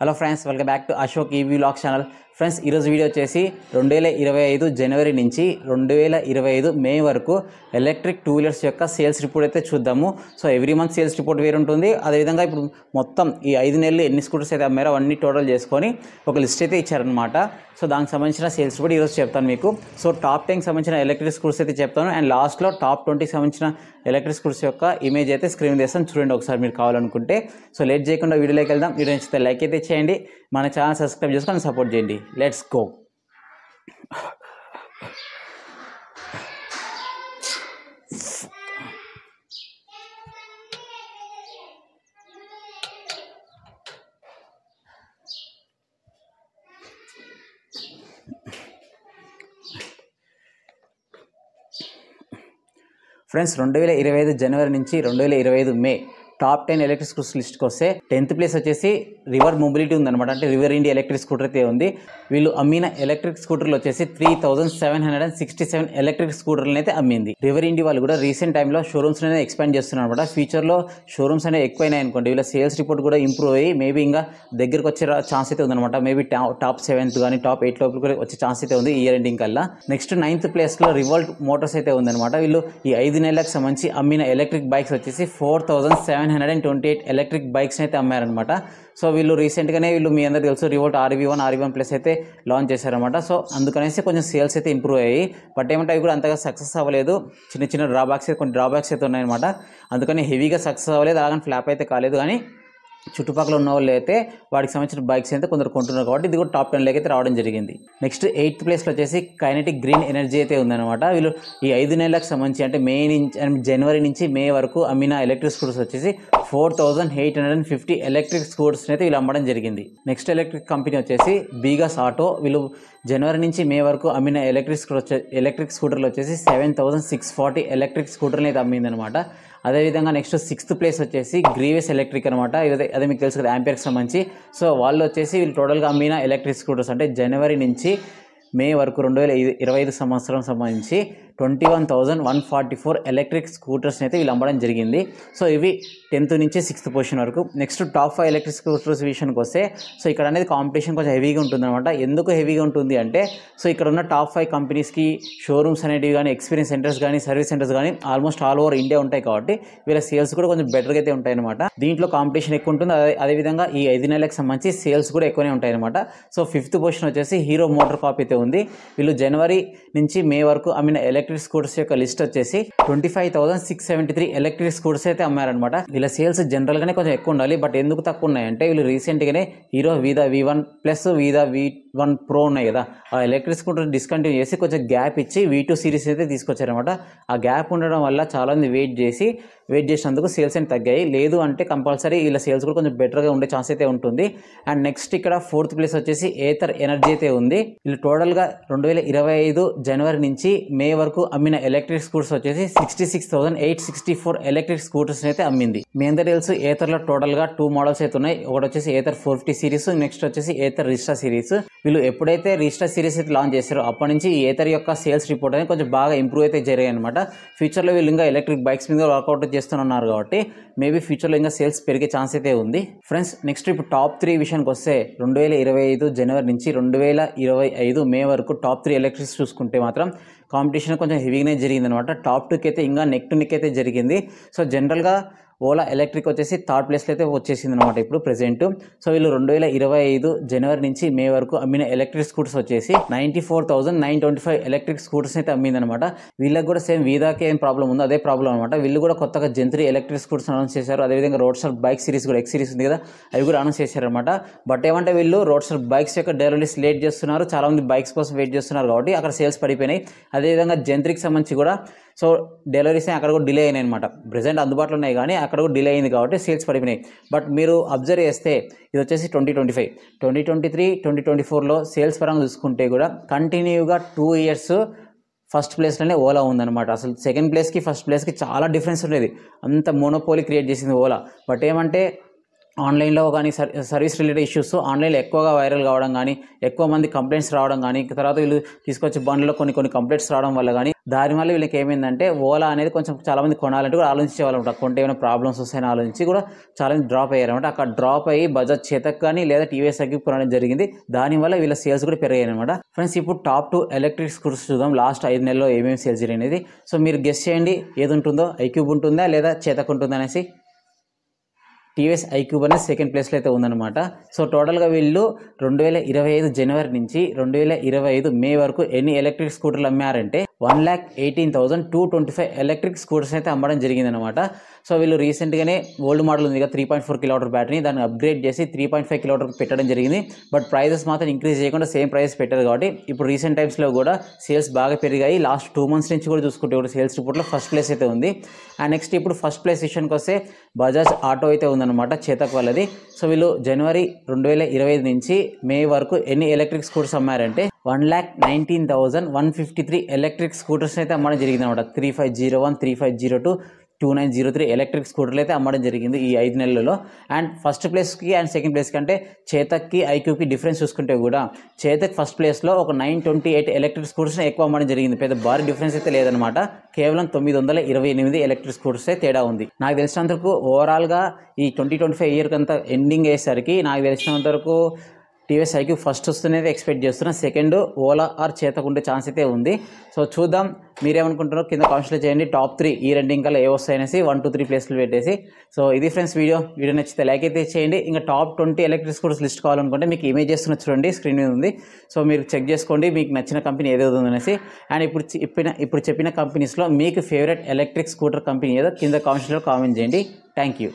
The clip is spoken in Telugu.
Hello friends, welcome back to Ashok EV vlogs channel. Friends, ఈరోజు వీడియో వచ్చేసి 2025 జనవరి నుంచి 2025 మే వరకు ఎలక్ట్రిక్ టూ వీలర్స్ యొక్క సేల్స్ రిపోర్ట్ అయితే చూద్దాము. So every month sales report వేరు ఉంటుంది. అదేవిధంగా ఇప్పుడు మొత్తం ఈ 5 నెలలు ఎన్ని స్కూటర్స్ అయితే అమ్మారో అవన్నీ టోటల్ చేసుకొని ఒక లిస్ట్ అయితే ఇచ్చారనమాట. సో దానికి సంబంధించిన సేల్స్ రిపోర్ట్ ఈరోజు చెప్తాను మీకు. సో టాప్ 10కి సంబంధించిన ఎలక్ట్రిక్ స్కూటర్స్ అయితే చెప్తాను, అండ్ లాస్ట్లో టాప్ 20కి సంబంధించిన ఎలక్ట్రిక్ స్కూటర్స్ యొక్క ఇమేజ్ అయితే స్క్రీన్ చేస్తాను, చూడండి ఒకసారి మీరు కావాలనుకుంటే. సో లేట్ చేయకుండా వీడియోలోకి వెళ్దాం. వీడియో నచ్చితే లైక్ అయితే చేయండి, మన ఛానల్ సబ్స్క్రైబ్ చేసుకొని సపోర్ట్ చేయండి. Let's go. ఫ్రెండ్స్, 2025 జనవరి నుంచి 2025 మే టాప్ 10 ఎలక్ట్రిక్ స్కూటర్స్ లిస్ట్కి వస్తే 10th ప్లేస్ వచ్చేసి రివర్ మొబిలిటీ ఉందన్నమాట. అంటే రివర్ ఇండియా ఎలక్ట్రిక్ స్కూటర్ అయితే ఉంది. వీళ్ళు అమ్మిన ఎలక్ట్రిక్ స్కూటర్లు వచ్చేసి 3767 ఎలక్ట్రిక్ స్కూటర్లను అయితే అమ్మింది. రివర్ ఇండియా వాళ్ళు కూడా రీసెంట్ టైంలో షోరూమ్స్ అనేది ఎక్స్పాండ్ చేస్తున్నారు అనమాట. ఫ్యూచర్లో షోరూమ్స్ అనేవి ఎక్కువైనాయి అనుకోండి, వీళ్ళ సేల్స్ రిపోర్ట్ కూడా ఇంప్రూవ్ అయ్యి మేబీ ఇంకా దగ్గరకు వచ్చే ఛాన్స్ అయితే ఉందన్నమాట. మేబీ టాప్ 7th కానీ టాప్ 8 లోపల కూడా వచ్చే ఛాన్స్ అయితే ఉంది ఇయర్ ఎండింగ్ కల్లా. నెక్స్ట్ 9th ప్లేస్లో రివోల్ట్ మోటార్స్ అయితే ఉందన్నమాట. వీళ్ళు ఈ 5 నెలలకు సంబంధించి అమ్మిన ఎలక్ట్రిక్ బైక్స్ వచ్చేసి 4728 ఎలక్ట్రిక్ బైక్స్ అయితే అమ్మారనమాట. సో వీళ్ళు రీసెంట్గానే మీ అందరికీ తెలుసు రివోల్ట్ RV1 ప్లస్ అయితే లాంచ్ చేశారనమాట. సో అందుకనేసి కొంచెం సేల్స్ అయితే ఇంప్రూవ్ అయ్యాయి. బట్ ఏమంటే అవి కూడా అంతగా సక్సెస్ అవ్వలేదు. చిన్న చిన్న కొన్ని డ్రాబ్యాక్స్ అయితే ఉన్నాయన్నమాట. అందుకని హెవీగా సక్సెస్ అవ్వలేదు, అలాగని ఫ్లాప్ అయితే కాలేదు. కానీ చుట్టుపక్కల ఉన్న వాళ్ళు అయితే వాటికి సంబంధించిన బైక్స్ అయితే కొందరు కొంటున్నారు కాబట్టి ఇది కూడా టాప్ 10లోకి అయితే రావడం జరిగింది. నెక్స్ట్ 8th ప్లేస్లో వచ్చేసి కైనెటిక్ గ్రీన్ ఎనర్జీ అయితే ఉందన్నమాట. వీళ్ళు ఈ 5 నెలలకు సంబంధించి అంటే జనవరి నుంచి మే వరకు అమ్మిన ఎలక్ట్రిక్ స్కూటర్స్ వచ్చేసి 4850 ఎలక్ట్రిక్ స్కూటర్స్ అయితే వీళ్ళు అమ్మడం జరిగింది. నెక్స్ట్ ఎలక్ట్రిక్ కంపెనీ వచ్చేసి బీగాస్ ఆటో. వీళ్ళు జనవరి నుంచి మే వరకు అమ్మిన ఎలక్ట్రిక్ స్కూటర్లు వచ్చేసి 7640 ఎలక్ట్రిక్ స్కూటర్ని అయితే అమ్మిందనమాట. అదేవిధంగా నెక్స్ట్ 6th ప్లేస్ వచ్చేసి గ్రీవియస్ ఎలక్ట్రిక్ అనమాట. అదే మీకు తెలుసు కదా, యాంపియర్కి సంబంధించి. సో వాళ్ళు వచ్చేసి వీళ్ళు టోటల్గా అమ్మిన ఎలక్ట్రిక్ స్కూటర్స్ అంటే జనవరి నుంచి మే వరకు 2025 సంవత్సరం సంబంధించి 21,144 ఎలక్ట్రిక్ స్కూటర్స్ని అయితే వీళ్ళు అమ్మడం జరిగింది. సో ఇవి 10th నుంచి 6th పొజిషన్ వరకు. నెక్స్ట్ టాప్ 5 ఎలక్ట్రిక్ స్కూటర్స్ విషయానికి వస్తే సో ఇక్కడ అనేది కాంపిటీషన్ కొంచెం హెవీగా ఉంటుందన్నమాట. ఎందుకు హెవీగా ఉంటుంది అంటే సో ఇక్కడ ఉన్న టాప్ 5 కంపెనీస్కి షోరూమ్స్ అనేటివి కానీ, ఎక్స్పీరియన్స్ సెంటర్స్ కానీ, సర్వీస్ సెంటర్స్ కానీ ఆల్మోస్ట్ ఆల్ ఓవర్ ఇండియా ఉంటాయి కాబట్టి వీళ్ళ సేల్స్ కూడా కొంచెం బెటర్గా అయితే ఉంటాయి అనమాట. దీంట్లో కాంపిటీషన్ ఎక్కువ ఉంటుంది. అదేవిధంగా ఈ 5 నెలలకు సంబంధించి సేల్స్ కూడా ఎక్కువనే ఉంటాయి అనమాట. సో 5th పొజిషన్ వచ్చేసి హీరో మోటార్ కాప్ అయితే ఉంది. వీళ్ళు జనవరి నుంచి మే వరకు అమ్మిన ఎలక్ట్రిక్ స్కూటర్స్ యొక్క లిస్ట్ వచ్చేసి 25,673 ఎలక్ట్రిక్ స్కూటర్స్ అయితే అమ్మారనమాట. వీళ్ళ సేల్స్ జనరల్గానే కొంచెం ఎక్కువ ఉండాలి. బట్ ఎందుకు తక్కువ ఉన్నాయంటే వీళ్ళు రీసెంట్గానే Hero Vida V1 plus Vida V1 Pro ఉన్నాయి కదా, ఆ ఎలక్ట్రిక్ స్కూటర్ డిస్కంటిన్యూ చేసి కొంచెం గ్యాప్ ఇచ్చి V2 సిరీస్ అయితే తీసుకొచ్చారనమాట. ఆ గ్యాప్ ఉండడం వల్ల చాలామంది వెయిట్ చేసినందుకు సేల్స్ అని తగ్గాయి. లేదు అంటే కంపల్సరీ వీళ్ళ సేల్స్ కూడా కొంచెం బెటర్గా ఉండే ఛాన్స్ అయితే ఉంటుంది. అండ్ నెక్స్ట్ ఇక్కడ 4th ప్లేస్ వచ్చేసి ఏథర్ ఎనర్జీ అయితే ఉంది. వీళ్ళు టోటల్గా 2025 జనవరి నుంచి మే వరకు అమ్మిన ఎలక్ట్రిక్ స్కూటర్స్ వచ్చేసి 66,864 ఎలక్ట్రిక్ స్కూటర్స్ అయితే అమ్మింది. మీ అందరూ తెలుసు ఏథర్లో టోటల్గా 2 మోడల్స్ అయితే ఉన్నాయి. ఒకటి వచ్చేసి ఏథర్ 450 సిరీస్, నెక్స్ట్ వచ్చేసి ఏథర్ రిస్టా సిరీస్. వీళ్ళు ఎప్పుడైతే రిస్టా సిరీస్ అయితే లాంచ్ చేశారో అప్పటి నుంచి ఈ ఏథర్ యొక్క సేల్స్ రిపోర్ట్ అనేది కొంచెం బాగా ఇంప్రూవ్ అయితే జరిగాయి అనమాట. ఫ్యూచర్లో వీళ్ళు ఇంకా ఎలక్ట్రిక్ బైక్స్ మీద వర్కౌట్ చేస్తున్నారు కాబట్టి మేబీ ఫ్యూచర్లో ఇంకా సేల్స్ పెరిగే ఛాన్స్ అయితే ఉంది. ఫ్రెండ్స్, నెక్స్ట్ ఇప్పుడు టాప్ 3 విషయానికి వస్తే 2025 జనవరి నుంచి 2025 మే వరకు టాప్ 3 ఎలక్ట్రిక్స్ చూసుకుంటే మాత్రం కాంపిటీషన్ కొంచెం హెవీగానే జరిగింది అనమాట. టాప్ 2కి అయితే ఇంకా నెక్ టు నెక్ అయితే జరిగింది. సో జనరల్గా ఓలా ఎలక్ట్రిక్ వచ్చేసి 3rd ప్లేస్లో అయితే వచ్చేసింది అనమాట ఇప్పుడు ప్రెసెంట్. సో వీళ్ళు 2025 జనవరి నుంచి మే వరకు అమ్మిన ఎలక్ట్రిక్ స్కూటర్స్ వచ్చేసి 94,925 ఎలక్ట్రిక్ స్కూటర్స్ అయితే అమ్మిందనమాట. వీళ్ళకి కూడా సేమ్ వీదాకి ఏం ప్రాబ్లం ఉందో అదే ప్రాబ్లం అనమాట. వీళ్ళు కూడా కొత్తగా జెన్3 ఎలక్ట్రిక్ స్కూటర్స్ అనౌన్స్ చేశారు. అదేవిధంగా రోడ్స్టర్ బైక్ సిరీస్ కూడా, ఎక్స్ సిరీస్ ఉంది కదా, అవి కూడా అనౌన్స్ చేశారనమాట. బట్ ఏమంటే వీళ్ళు రోడ్స్టర్ బైక్స్ యొక్క డెలివరీస్ లేట్ చేస్తున్నారు, చాలామంది బైక్స్ కోసం వెయిట్ చేస్తున్నారు కాబట్టి అక్కడ సేల్స్ పడిపోయినాయి. అదేవిధంగా జెన్3కి సంబంధించి కూడా సో డెలివరీస్ అక్కడ కూడా డిలే అయినాయి అనమాట. ప్రెసెంట్ అందుబాటులో ఉన్నాయి కానీ అక్కడ కూడా డిలే అయింది కాబట్టి సేల్స్ పడిపోయినాయి. బట్ మీరు అబ్జర్వ్ చేస్తే ఇది వచ్చేసి 2025, 2023, 2024లో సేల్స్ పరంగా చూసుకుంటే కూడా కంటిన్యూగా 2 ఇయర్స్ ఫస్ట్ ప్లేస్లోనే ఓలా ఉందన్నమాట. అసలు సెకండ్ ప్లేస్కి ఫస్ట్ ప్లేస్కి చాలా డిఫరెన్స్ ఉండేది. అంత మోనోపోలీ క్రియేట్ చేసింది ఓలా. బట్ ఏమంటే ఆన్లైన్లో కానీ సర్వీస్ రిలేటెడ్ ఇష్యూస్ ఆన్లైన్లో ఎక్కువగా వైరల్ కావడం కానీ, ఎక్కువ మంది కంప్లైంట్స్ రావడం కానీ, తర్వాత వీళ్ళు తీసుకొచ్చే బండ్లో కొన్ని కంప్లైంట్స్ రావడం వల్ల కానీ, దానివల్ల వీళ్ళకి ఏమైందంటే ఓలా అనేది కొంచెం చాలామంది కొనాలంటే కూడా ఆలోచించే వాళ్ళు ఉంటారు. కొంటే ఏమైనా ప్రాబ్లమ్స్ వస్తాయని ఆలోచించి కూడా చాలామంది డ్రాప్ అయ్యారనమాట. అక్కడ డ్రాప్ అయ్యి బజాజ్ చేతక్ కానీ లేదా టీవీఎస్ అగ్గి కొనడం జరిగింది. దానివల్ల వీళ్ళ సేల్స్ కూడా పెరిగాయి అనమాట. ఫ్రెండ్స్, ఇప్పుడు టాప్ 2 ఎలక్ట్రిక్ స్కూటర్స్ చూద్దాం. లాస్ట్ 5 నెలల్లో ఏమేమి సేల్స్ జరిగినది. సో మీరు గెస్ చేయండి, ఏది ఉంటుందో, ఐక్యూబ్ ఉంటుందా లేదా చేతక్ ఉంటుందా అనేసి. టీవీఎస్ ఐక్యూబ్ అనేది సెకండ్ ప్లేస్లో అయితే ఉందన్నమాట. సో టోటల్గా వీళ్ళు 2025 జనవరి నుంచి 2025 మే వరకు ఎన్ని ఎలక్ట్రిక్ స్కూటర్లు అమ్మారంటే 1,18,225 ఎలక్ట్రిక్ స్కూటర్స్ అయితే అమ్మడం జరిగిందనమాట. సో వీళ్ళు రీసెంట్గానే ఓల్డ్ మోడల్ ఉంది కదా 3.4 కిలోవాట్ బ్యాటరీ, దాన్ని అప్గ్రేడ్ చేసి 3.5 కిలోవాట్ పెట్టడం జరిగింది. బట్ ప్రైజెస్ మాత్రం ఇంక్రీజ్ చేయకుండా సేమ్ ప్రైస్ పెట్టారు కాబట్టి ఇప్పుడు రీసెంట్ టైమ్స్లో కూడా సేల్స్ బాగా పెరిగాయి. లాస్ట్ 2 మంత్స్ నుంచి కూడా చూసుకుంటే కూడా సేల్స్ రిపోర్ట్లో ఫస్ట్ ప్లేస్ అయితే ఉంది. అండ్ నెక్స్ట్ ఇప్పుడు ఫస్ట్ ప్లేస్ విషయానికి వస్తే బజాజ్ ఆటో అయితే ఉందన్నమాట, చేతక్ వాళ్ళది. సో వీళ్ళు జనవరి 2025 నుంచి మే వరకు ఎన్ని ఎలక్ట్రిక్ స్కూటర్స్ అమ్మారంటే 1,19,153 ఎలక్ట్రిక్ స్కూటర్స్ అయితే అమ్మడం జరిగింది అనమాట. 3501, 3502, 2903 ఎలక్ట్రిక్ స్కూటర్లు అయితే అమ్మడం జరిగింది ఈ 5 నెలలలో. అండ్ ఫస్ట్ ప్లేస్కి అండ్ సెకండ్ ప్లేస్కి అంటే చేతక్కి ఐక్యూకి డిఫరెన్స్ చూసుకుంటే కూడా చేతక్ ఫస్ట్ ప్లేస్లో ఒక 928 ఎలక్ట్రిక్ స్కూటర్స్ ఎక్కువ అమ్మడం జరిగింది. పెద్ద భారీ డిఫరెన్స్ అయితే లేదనమాట. కేవలం 928 ఎలక్ట్రిక్ స్కూటర్స్ తేడా ఉంది. నాకు తెలిసినంతవరకు ఓవరాల్గా ఈ 2025 ఇయర్కి అంతా ఎండింగ్ అయ్యేసరికి నాకు తెలిసినంతవరకు టీవీఎస్ ఐక్యూబ్ ఫస్ట్ వస్తుందనేది ఎక్స్పెక్ట్ చేస్తున్నా. సెకండ్ ఓలా ఆర్ చేతక్ ఉండే ఛాన్స్ అయితే ఉంది. సో చూద్దాం, మీరేమనుకుంటారో కింద కామెంట్స్లో చేయండి. టాప్ 3 ఈ రెండింగ్ కల్లా ఏ వస్తాయనేసి 1, 2, 3 ప్లేస్లు పెట్టేసి. సో ఇది ఫ్రెండ్స్ వీడియో నచ్చితే లైక్ అయితే చేయండి. ఇంకా టాప్ 20 ఎలక్ట్రిక్ స్కూటర్స్ లిస్ట్ కావాలనుకుంటే మీకు ఇమేజ్ చేస్తున్న చూడండి, స్క్రీన్ మీద ఉంది. సో మీరు చెక్ చేసుకోండి మీకు నచ్చిన కంపెనీ ఏదో ఉందనేసి. అండ్ ఇప్పుడు చెప్పిన కంపెనీస్లో మీకు ఫేవరెట్ ఎలక్ట్రిక్ స్కూటర్ కంపెనీ ఏదో కింద కామెంట్స్లో కామెంట్ చేయండి. Thank you.